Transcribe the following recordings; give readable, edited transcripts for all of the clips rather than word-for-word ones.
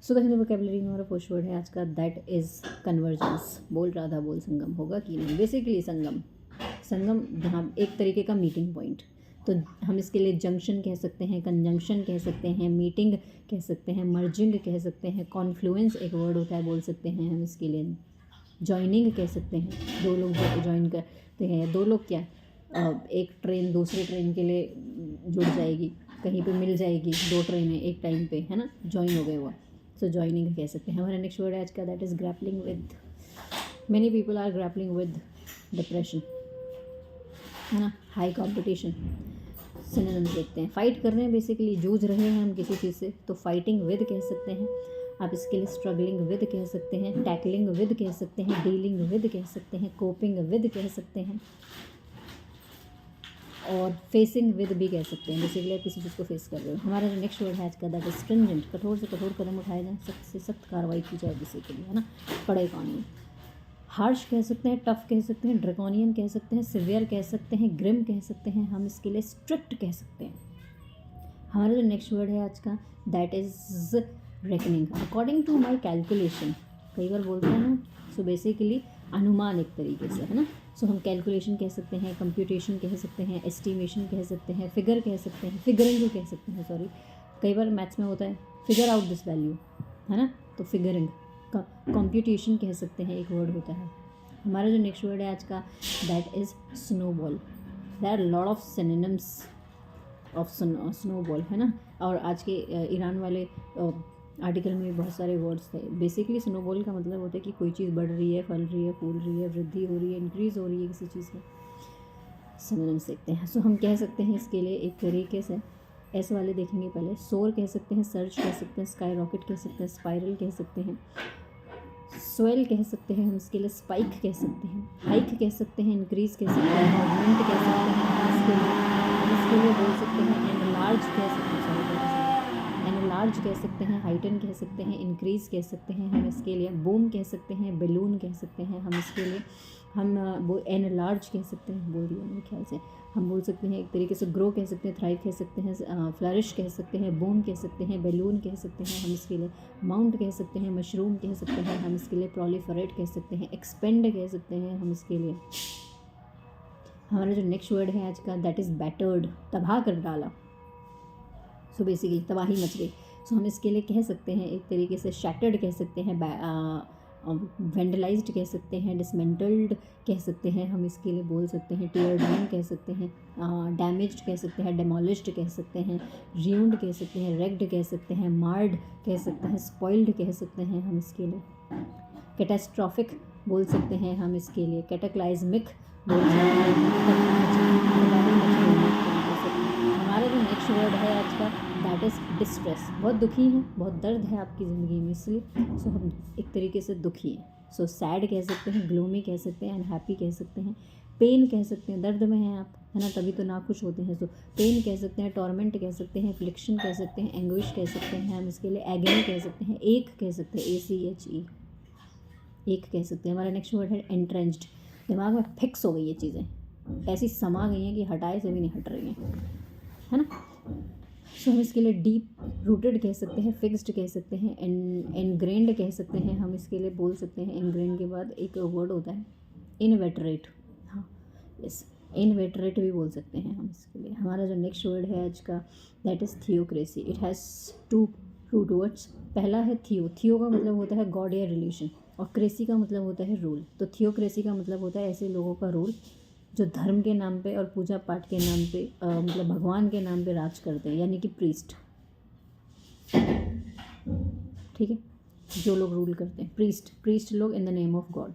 So the Hindi vocabulary में हमारा first word है आज का, दैट इज़ कन्वर्जेंस। बोल राधा बोल संगम होगा कि नहीं। बेसिकली संगम जहाँ एक तरीके का मीटिंग पॉइंट, तो हम इसके लिए जंक्शन कह सकते हैं, कंजंक्शन कह सकते हैं, मीटिंग कह सकते हैं, मर्जिंग कह सकते हैं, कॉन्फ्लुएंस एक वर्ड होता है बोल सकते हैं हम इसके लिए, जॉइनिंग कह सकते हैं, दो लोग ज्वाइन करते हैं, दो लोग क्या, एक ट्रेन दूसरे ट्रेन के लिए जुड़ जाएगी, कहीं पे मिल जाएगी, दो ट्रेनें एक टाइम पे, है ना, ज्वाइन हो गए वो, सो ज्वाइनिंग कह सकते हैं। हमारा नेक्स्ट वर्ड है आज का, that is grappling with. Many people are grappling with depression, है ना, हाई कॉम्पिटिशन। सिनोनिम्स देखते हैं, फाइट कर रहे हैं, बेसिकली जूझ रहे हैं हम किसी चीज़ से, तो फाइटिंग विद कह सकते हैं आप इसके लिए, स्ट्रगलिंग विद कह सकते हैं, टैकलिंग विद कह सकते हैं, डीलिंग विद कह सकते हैं, कोपिंग विद कह सकते हैं, और फेसिंग विद भी कह सकते हैं। बेसिकली आप किसी चीज़ को फेस कर रहे हो। हमारा जो नेक्स्ट वर्ड है आज का, दैट इज स्ट्रिंजेंट। कठोर से कठोर कदम उठाए जाएँ, सख्त से सख्त कार्रवाई की जाए बेसिकली, है ना, कड़े कानून। हार्श कह सकते हैं, टफ कह सकते हैं, ड्रैकोनियन कह सकते हैं, सिवियर कह सकते हैं, ग्रिम कह सकते हैं हम इसके लिए, स्ट्रिक्ट कह सकते हैं। हमारा जो नेक्स्ट वर्ड है आज का, that is reckoning. According to my calculation, कई बार बोलते हैं ना, सो बेसिकली अनुमान एक तरीके से, है ना, सो हम कैलकुलेशन कह सकते हैं, कंप्यूटेशन कह सकते हैं, एस्टिमेशन कह सकते हैं, फिगर कह सकते हैं, फिगरिंग कह सकते हैं, सॉरी, कई बार मैथ्स में होता है फिगर आउट दिस वैल्यू, है ना, तो फिगरिंग का, कंप्यूटेशन कह सकते हैं एक वर्ड होता है। हमारा जो नेक्स्ट वर्ड है आज का, that is snowball. There are lot of synonyms of snowball, है ना, और आज के ईरान वाले आर्टिकल में भी बहुत सारे वर्ड्स थे। बेसिकली स्नोबॉल का मतलब होता है कि कोई चीज़ बढ़ रही है, फल रही है, फूल रही है, वृद्धि हो रही है, इंक्रीज़ हो रही है किसी चीज़ में। सिनोनिम्स देखते हैं, सो हम कह सकते हैं इसके लिए एक तरीके से, ऐसे वाले देखेंगे पहले, सोर कह सकते हैं, सर्च कह सकते हैं, स्काई रॉकेट कह सकते हैं, स्पाइरल कह सकते हैं, स्वेल कह सकते हैं हम इसके लिए, स्पाइक कह सकते हैं, हाइक कह सकते हैं, इंक्रीज़ कह सकते हैं, ऑगमेंट कह सकते हैं इसके लिए बोल सकते हैं, एंड लार्ज कह सकते हैं, लार्ज कह सकते हैं, हाइटन कह सकते हैं, इंक्रीज़ कह सकते हैं हम इसके लिए, बूम कह सकते हैं, बैलून कह सकते हैं हम इसके लिए, हम वो एन लार्ज कह सकते हैं, बोल दिया मेरे ख्याल से, हम बोल सकते हैं एक तरीके से, ग्रो कह सकते हैं, थ्राइव कह सकते हैं, फ्लरिश कह सकते हैं, बूम कह सकते हैं, बैलून कह सकते हैं हम इसके लिए, माउंट कह सकते हैं, मशरूम कह सकते हैं हम इसके लिए, प्रोलिफरेट कह सकते हैं, एक्सपेंड कह सकते हैं हम इसके लिए। हमारा जो नेक्स्ट वर्ड है आज का, दैट इज़ बैटर्ड। तबाह कर डाला, सो बेसिकली तबाही मच गई, सो हम इसके लिए कह सकते हैं एक तरीके से, शैटर्ड कह सकते हैं, वेंडलाइज्ड कह सकते हैं, डिसमेंटल्ड कह सकते हैं हम इसके लिए, बोल सकते हैं, टीयर डाउन कह सकते हैं, डैमेज्ड कह सकते हैं, डेमोलिश्ड कह सकते हैं, र्यून्ड कह सकते हैं, रेक्ड कह सकते हैं, मार्ड कह सकते हैं, स्पॉइल्ड कह सकते हैं हम इसके लिए, कैटास्ट्रॉफिक बोल सकते हैं हम इसके लिए, कैटाक्लाइज्मिक बोल सकते हैं। हमारा जो नेक्स्ट वर्ड है आज का, दैट इज़ डिस्ट्रेस। बहुत दुखी हैं, बहुत दर्द है आपकी ज़िंदगी में, इसलिए सो हम एक तरीके से दुखी हैं, सो सैड कह सकते हैं, ग्लोमी कह सकते हैं, अनहैप्पी कह सकते हैं, पेन कह सकते हैं, दर्द में हैं आप, है ना, तभी तो नाखुश होते हैं, सो पेन कह सकते हैं, टॉर्मेंट कह सकते हैं, एफ्लिक्शन कह सकते हैं, एंग्विश कह सकते हैं हम इसके लिए, एगनी कह सकते हैं, एक कह सकते हैं, ACHE, एक कह सकते हैं। हमारा नेक्स्ट वर्ड है एंट्रेंच्ड। दिमाग में फिक्स हो गई ये चीज़ें, ऐसी समा गई हैं कि हटाए से भी नहीं हट रही हैं, है ना, सो हम इसके लिए डीप रूटेड कह सकते हैं, फिक्स्ड कह सकते हैं, एनग्रेंड कह सकते हैं हम इसके लिए, बोल सकते हैं। एनग्रेंड के बाद एक वर्ड होता है इनवेटरेट, हाँ यस, इनवेटरेट भी बोल सकते हैं हम इसके लिए। हमारा जो नेक्स्ट वर्ड है आज का, that is theocracy. It has 2 root words. पहला है थियो का मतलब होता है गॉड या रिलीजन, और क्रेसी का मतलब होता है रूल। तो थियोक्रेसी का मतलब होता है ऐसे लोगों का रूल जो धर्म के नाम पे और पूजा पाठ के नाम पे मतलब भगवान के नाम पे राज करते हैं, यानी कि प्रीस्ट, ठीक है, जो लोग रूल करते हैं, प्रीस्ट लोग in the name of God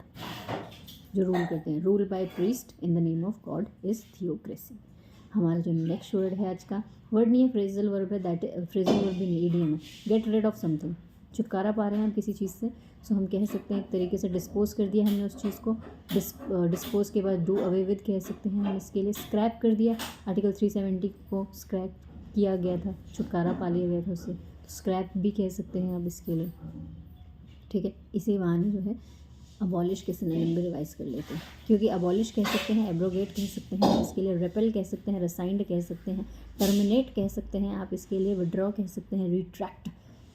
जो रूल करते हैं, rule by priest in the name of God is theocracy. हमारा जो नेक्स्ट वर्ड है आज का, वर्ड नहीं है, फ्रेजल वर्ब है, दैट फ्रेजल वर्ब भी नहीं, इडियम है, गेट रेड ऑफ समथिंग। छुटकारा पा रहे हैं हम किसी चीज़ से, सो हम कह सकते हैं एक तरीके से डिस्पोज कर दिया हमने उस चीज़ को, डिस्पोज के बाद डू अवे विद कह सकते हैं हम इसके लिए, स्क्रैप कर दिया, आर्टिकल 370 को स्क्रैप किया गया था, छुटकारा पा लिया गया था उससे, तो स्क्रैप भी कह सकते हैं अब इसके लिए, ठीक है। इसी बहाने जो है अबॉलिश के सिनोनिम भी रिवाइज कर लेते हैं, क्योंकि अबॉलिश कह सकते हैं, एब्रोगेट कह सकते हैं इसके लिए, रेपेल कह सकते हैं, रिसाइंड कह सकते हैं, टर्मिनेट कह सकते हैं आप इसके लिए, विड्रॉ कह सकते हैं, रिट्रैक्ट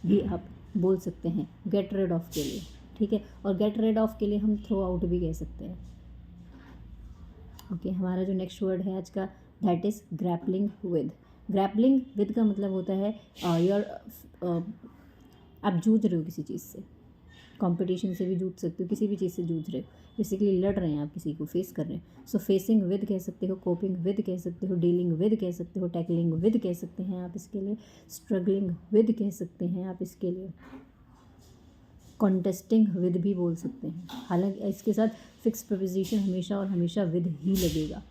भी आप बोल सकते हैं गेट रेड ऑफ के लिए, ठीक है। और गेट रेड ऑफ के लिए हम थ्रो आउट भी कह सकते हैं। ओके, हमारा जो नेक्स्ट वर्ड है आज का that is grappling with. Grappling with का मतलब होता है आप जूझ रहे हो किसी चीज़ से, कंपटीशन से भी जूझ सकते हो, किसी भी चीज़ से जूझ रहे हो, बेसिकली लड़ रहे हैं आप, किसी को फेस कर रहे हैं। सो फेसिंग विद कह सकते हो, कोपिंग विद कह सकते हो, डीलिंग विद कह सकते हो, टैकलिंग विद कह सकते हैं आप इसके लिए, स्ट्रगलिंग विद कह सकते हैं आप इसके लिए, कॉन्टेस्टिंग विद भी बोल सकते हैं। हालांकि इसके साथ फिक्स प्रपोजिशन हमेशा और हमेशा विद ही लगेगा,